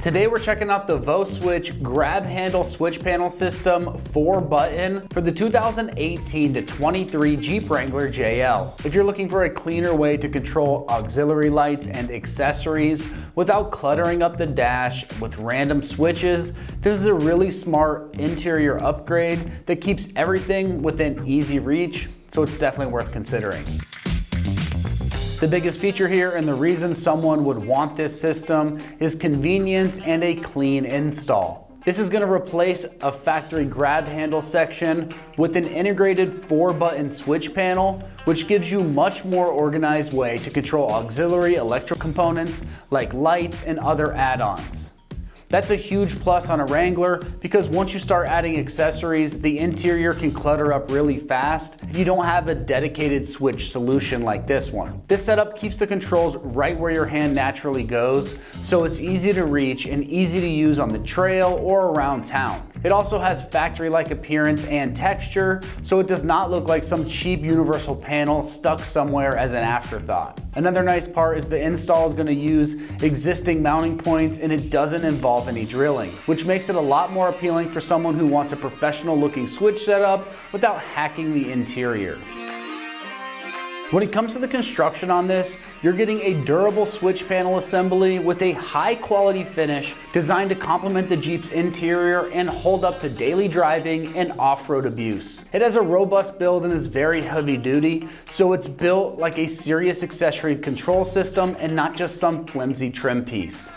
Today we're checking out the Voswitch grab handle switch panel system 4-button for the 2018 to 23 Jeep Wrangler JL. If you're looking for a cleaner way to control auxiliary lights and accessories without cluttering up the dash with random switches, this is a really smart interior upgrade that keeps everything within easy reach, so it's definitely worth considering. The biggest feature here and the reason someone would want this system is convenience and a clean install. This is going to replace a factory grab handle section with an integrated 4-button switch panel, which gives you much more organized way to control auxiliary electrical components like lights and other add-ons. That's a huge plus on a Wrangler because once you start adding accessories, the interior can clutter up really fast if you don't have a dedicated switch solution like this one. This setup keeps the controls right where your hand naturally goes, so it's easy to reach and easy to use on the trail or around town. It also has factory-like appearance and texture, so it does not look like some cheap universal panel stuck somewhere as an afterthought. Another nice part is the install is going to use existing mounting points and it doesn't involve any drilling, which makes it a lot more appealing for someone who wants a professional looking switch setup without hacking the interior. When it comes to the construction on this, you're getting a durable switch panel assembly with a high quality finish designed to complement the Jeep's interior and hold up to daily driving and off-road abuse. It has a robust build and is very heavy duty, so it's built like a serious accessory control system and not just some flimsy trim piece.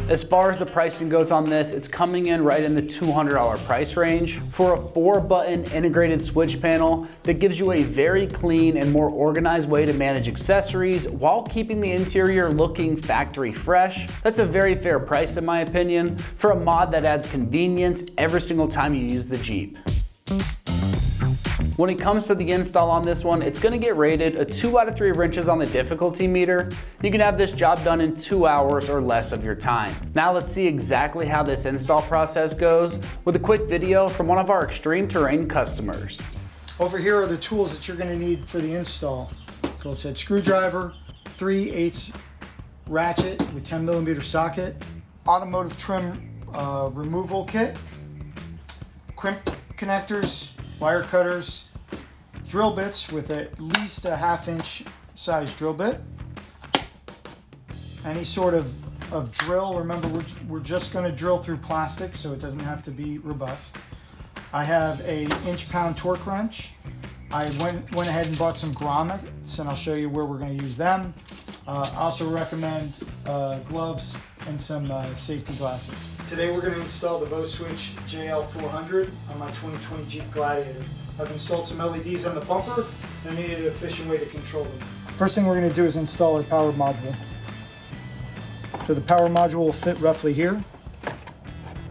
As far as the pricing goes on this, it's coming in right in the $200 price range for a 4-button integrated switch panel that gives you a very clean and more organized way to manage accessories while keeping the interior looking factory fresh. That's a very fair price in my opinion for a mod that adds convenience every single time you use the Jeep. When it comes to the install on this one, it's going to get rated a 2 out of 3 wrenches on the difficulty meter. You can have this job done in 2 hours or less of your time. Now let's see exactly how this install process goes with a quick video from one of our ExtremeTerrain customers. Over here are the tools that you're going to need for the install. Phillips head screwdriver, 3/8 ratchet with 10mm socket, automotive trim removal kit, crimp connectors, wire cutters, drill bits with at least a 1/2 inch size drill bit, any sort of drill. Remember, we're just going to drill through plastic, so it doesn't have to be robust. I have a inch-pound torque wrench. I went ahead and bought some grommets, and I'll show you where we're going to use them. I also recommend gloves and some safety glasses. Today we're going to install the Voswitch JL 400 on my 2020 Jeep Gladiator. I've installed some LEDs on the bumper and I needed an efficient way to control them. First thing we're going to do is install our power module. So the power module will fit roughly here.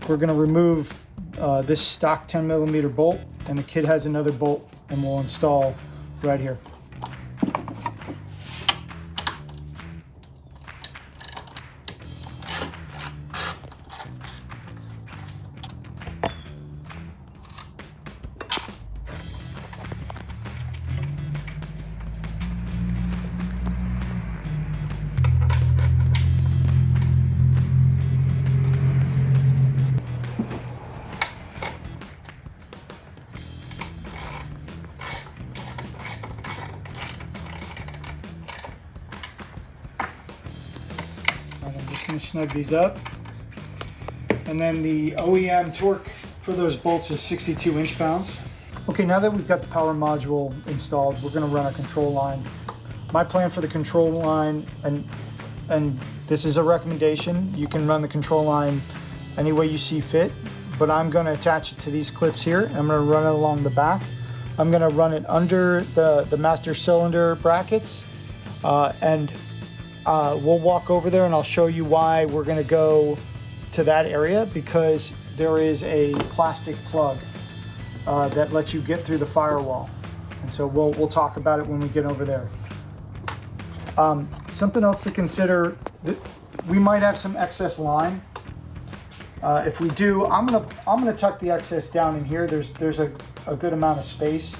We're going to remove this stock 10mm bolt, and the kit has another bolt, and we'll install right here. Going to snug these up, and then the OEM torque for those bolts is 62 inch-pounds. Okay, now that we've got the power module installed, we're going to run a control line. My plan for the control line, and this is a recommendation, you can run the control line any way you see fit, but I'm going to attach it to these clips here. I'm going to run it along the back. I'm going to run it under the master cylinder brackets, and we'll walk over there and I'll show you why we're going to go to that area, because there is a plastic plug that lets you get through the firewall, and so we'll talk about it when we get over there. Something else to consider, we might have some excess line. If we do, I'm gonna tuck the excess down in here. There's a good amount of space.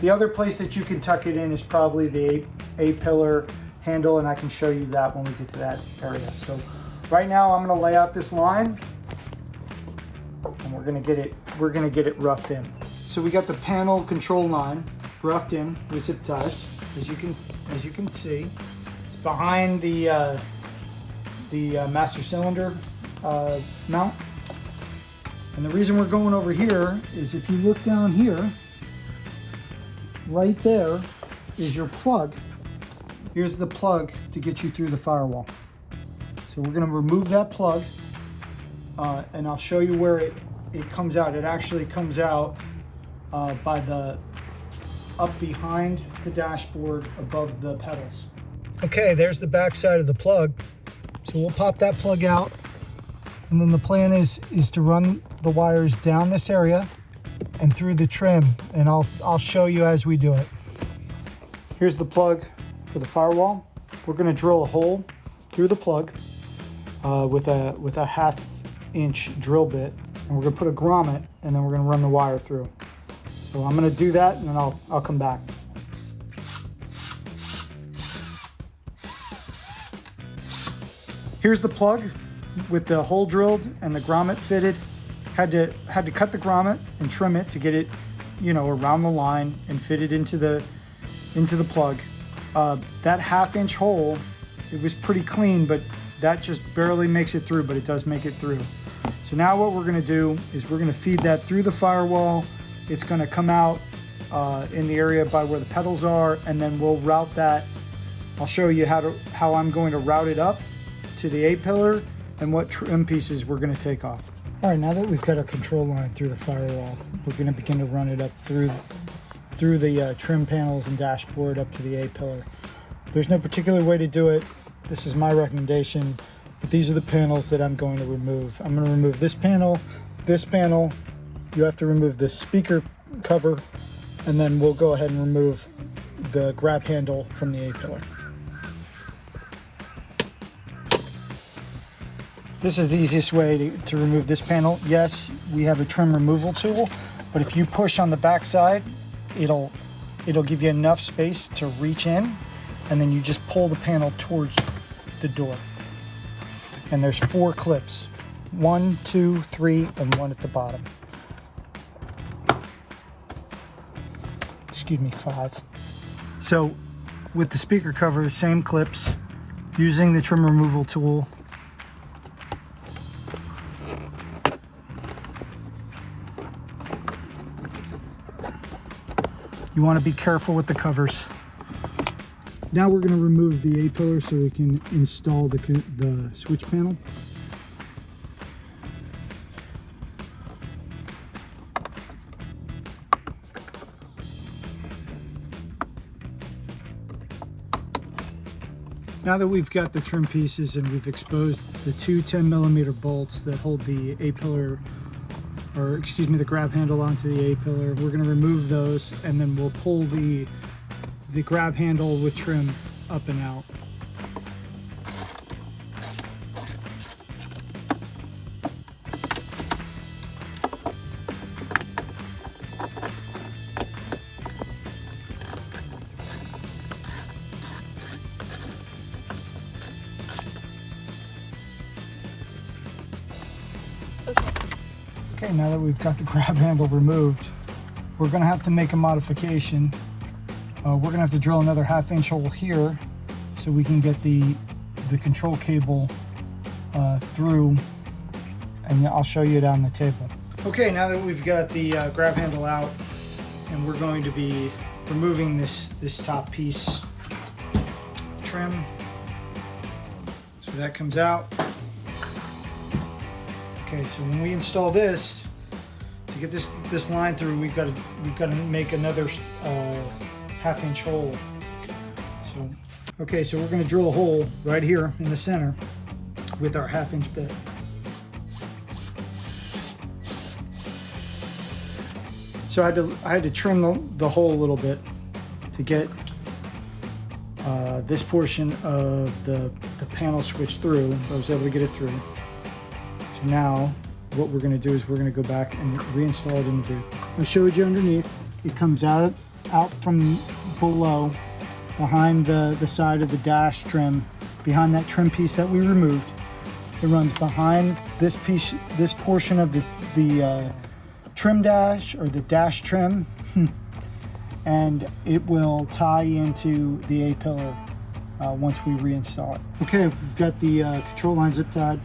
The other place that you can tuck it in is probably the A-pillar handle, and I can show you that when we get to that area. So Right now I'm gonna lay out this line and we're gonna get it roughed in. So we got the panel control line roughed in with zip ties. As you can see, it's behind the master cylinder mount. And the reason we're going over here is if you look down here, right there is your plug. Here's the plug to get you through the firewall. So we're gonna remove that plug and I'll show you where it comes out. It actually comes out by up behind the dashboard above the pedals. Okay, there's the back side of the plug. So we'll pop that plug out. And then the plan is to run the wires down this area and through the trim, and I'll show you as we do it. Here's the plug for the firewall. We're going to drill a hole through the plug with a 1/2 inch drill bit, and we're going to put a grommet, and then we're going to run the wire through. So I'm going to do that, and then I'll come back. Here's the plug with the hole drilled and the grommet fitted. Had to cut the grommet and trim it to get it, around the line and fit it into the plug. That 1/2 inch hole, it was pretty clean, but that just barely makes it through, but it does make it through. So now what we're gonna do is we're gonna feed that through the firewall. It's gonna come out in the area by where the pedals are, and then we'll route that. I'll show you how I'm going to route it up to the A-pillar and what trim pieces we're gonna take off. All right, now that we've got our control line through the firewall, we're going to begin to run it up through the trim panels and dashboard up to the A-pillar. There's no particular way to do it. This is my recommendation, but these are the panels that I'm going to remove. I'm going to remove this panel. You have to remove the speaker cover, and then we'll go ahead and remove the grab handle from the A-pillar. This is the easiest way to remove this panel. Yes, we have a trim removal tool, but if you push on the back side, it'll give you enough space to reach in, and then you just pull the panel towards the door. And there's 4 clips, 1, 2, 3, and 1 at the bottom. Excuse me, 5. So with the speaker cover, same clips, using the trim removal tool. You want to be careful with the covers. Now we're going to remove the A-pillar so we can install the switch panel. Now that we've got the trim pieces and we've exposed the 2 10mm bolts that hold the A-pillar, or excuse me, the grab handle onto the A-pillar, we're going to remove those, and then we'll pull the grab handle with trim up and out. Okay, now that we've got the grab handle removed, we're going to have to make a modification. We're going to have to drill another 1/2 inch hole here so we can get the control cable through, and I'll show you it on the table. Okay, now that we've got the grab handle out, and we're going to be removing this top piece of trim. So that comes out. Okay, so when we install this, to get this line through, we've got to make another 1/2 inch hole. So, okay, so we're going to drill a hole right here in the center with our 1/2 inch bit. So I had to trim the hole a little bit to get this portion of the panel switch through. I was able to get it through. So now what we're going to do is we're going to go back and reinstall it in the boot. I showed you underneath. It comes out from below, behind the side of the dash trim, behind that trim piece that we removed. It runs behind this piece, this portion of the trim dash, or the dash trim, and it will tie into the A-pillar once we reinstall it. Okay, we've got the control line zip tied,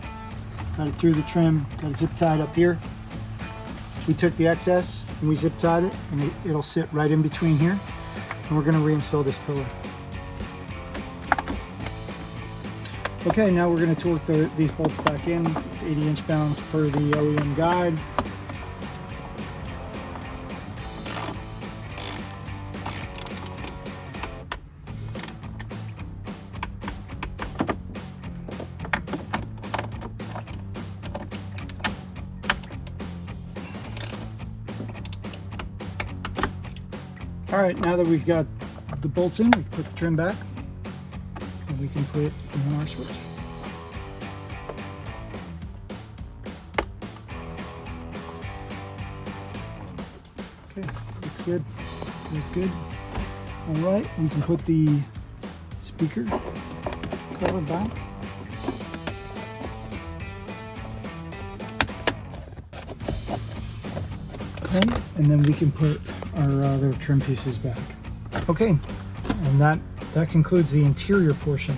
got it through the trim, got it zip tied up here. We took the excess and we zip tied it, and it'll sit right in between here, and we're going to reinstall this pillar. Okay, now we're going to torque these bolts back in. It's 80 inch-pounds per the OEM guide. All right, now that we've got the bolts in, we can put the trim back, and we can put it in our switch. Okay, looks good. That's good. All right, we can put the speaker cover back. Okay, and then we can put our other trim pieces back. Okay, and that concludes the interior portion.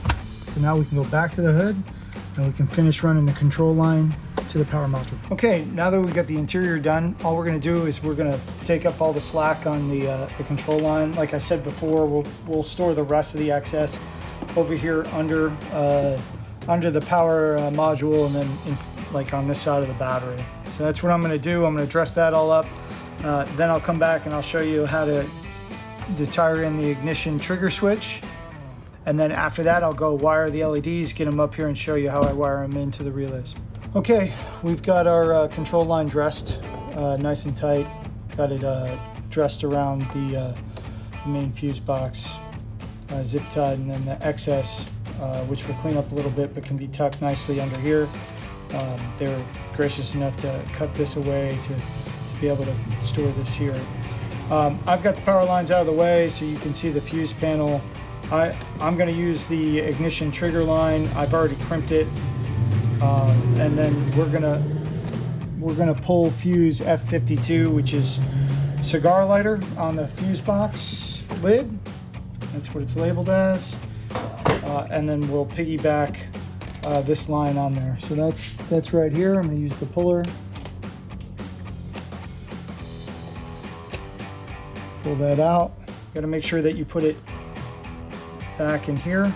So now we can go back to the hood, and we can finish running the control line to the power module. Okay, now that we've got the interior done, all we're going to do is we're going to take up all the slack on the control line. Like I said before, we'll store the rest of the excess over here under the power module, and then like on this side of the battery. So that's what I'm going to do. I'm going to dress that all up. Then I'll come back and I'll show you how to tire in the ignition trigger switch. And then after that, I'll go wire the LEDs, get them up here, and show you how I wire them into the relays. Okay, we've got our control line dressed nice and tight. Got it dressed around the main fuse box, zip tied, and then the excess, which will clean up a little bit but can be tucked nicely under here. They were gracious enough to cut this away to be able to store this here. I've got the power lines out of the way so you can see the fuse panel. I'm going to use the ignition trigger line. I've already crimped it, and then we're gonna pull fuse F52, which is cigar lighter on the fuse box lid. That's what it's labeled as, and then we'll piggyback this line on there. So that's right here. I'm going to use the puller. Pull that out. Got to make sure that you put it back in here.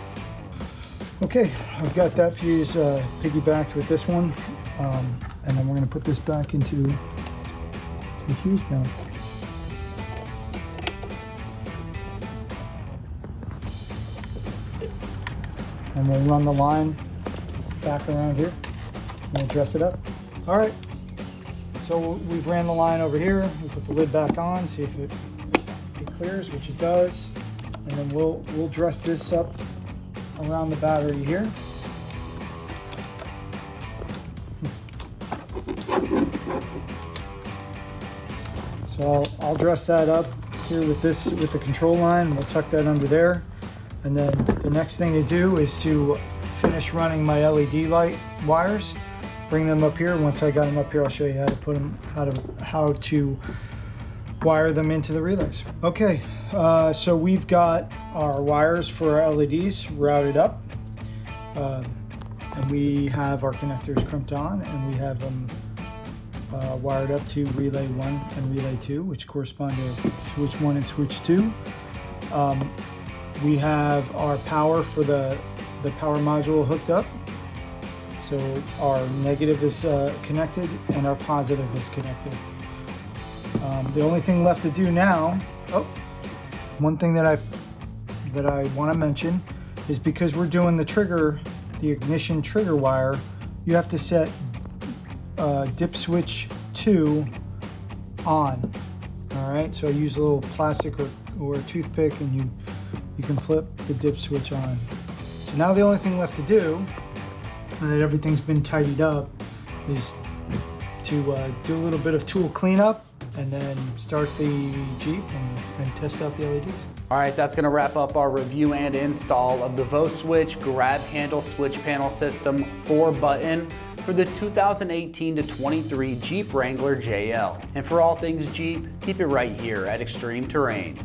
Okay, I've got that fuse piggybacked with this one, and then we're going to put this back into the fuse panel. And we'll run the line back around here, and we'll dress it up. All right, so we've ran the line over here. We'll put the lid back on, see if it clears, which it does, and then we'll dress this up around the battery here. So I'll dress that up here with the control line, and we'll tuck that under there. And then the next thing to do is to finish running my LED light wires, bring them up here. Once I got them up here, I'll show you how to put them, how to wire them into the relays. Okay, so we've got our wires for our LEDs routed up, and we have our connectors crimped on, and we have them wired up to relay 1 and relay 2, which correspond to switch 1 and switch 2. We have our power for the power module hooked up. So our negative is connected and our positive is connected. The only thing left to do now, one thing that I want to mention is, because we're doing the ignition trigger wire, you have to set dip switch 2 on. All right, so I use a little plastic or a toothpick, and you can flip the dip switch on. So now the only thing left to do, now that everything's been tidied up, is to do a little bit of tool cleanup, and then start the Jeep and test out the LEDs. All right, that's gonna wrap up our review and install of the Voswitch grab handle switch panel system 4-button for the 2018 to 23 Jeep Wrangler JL. And for all things Jeep, keep it right here at Extreme Terrain.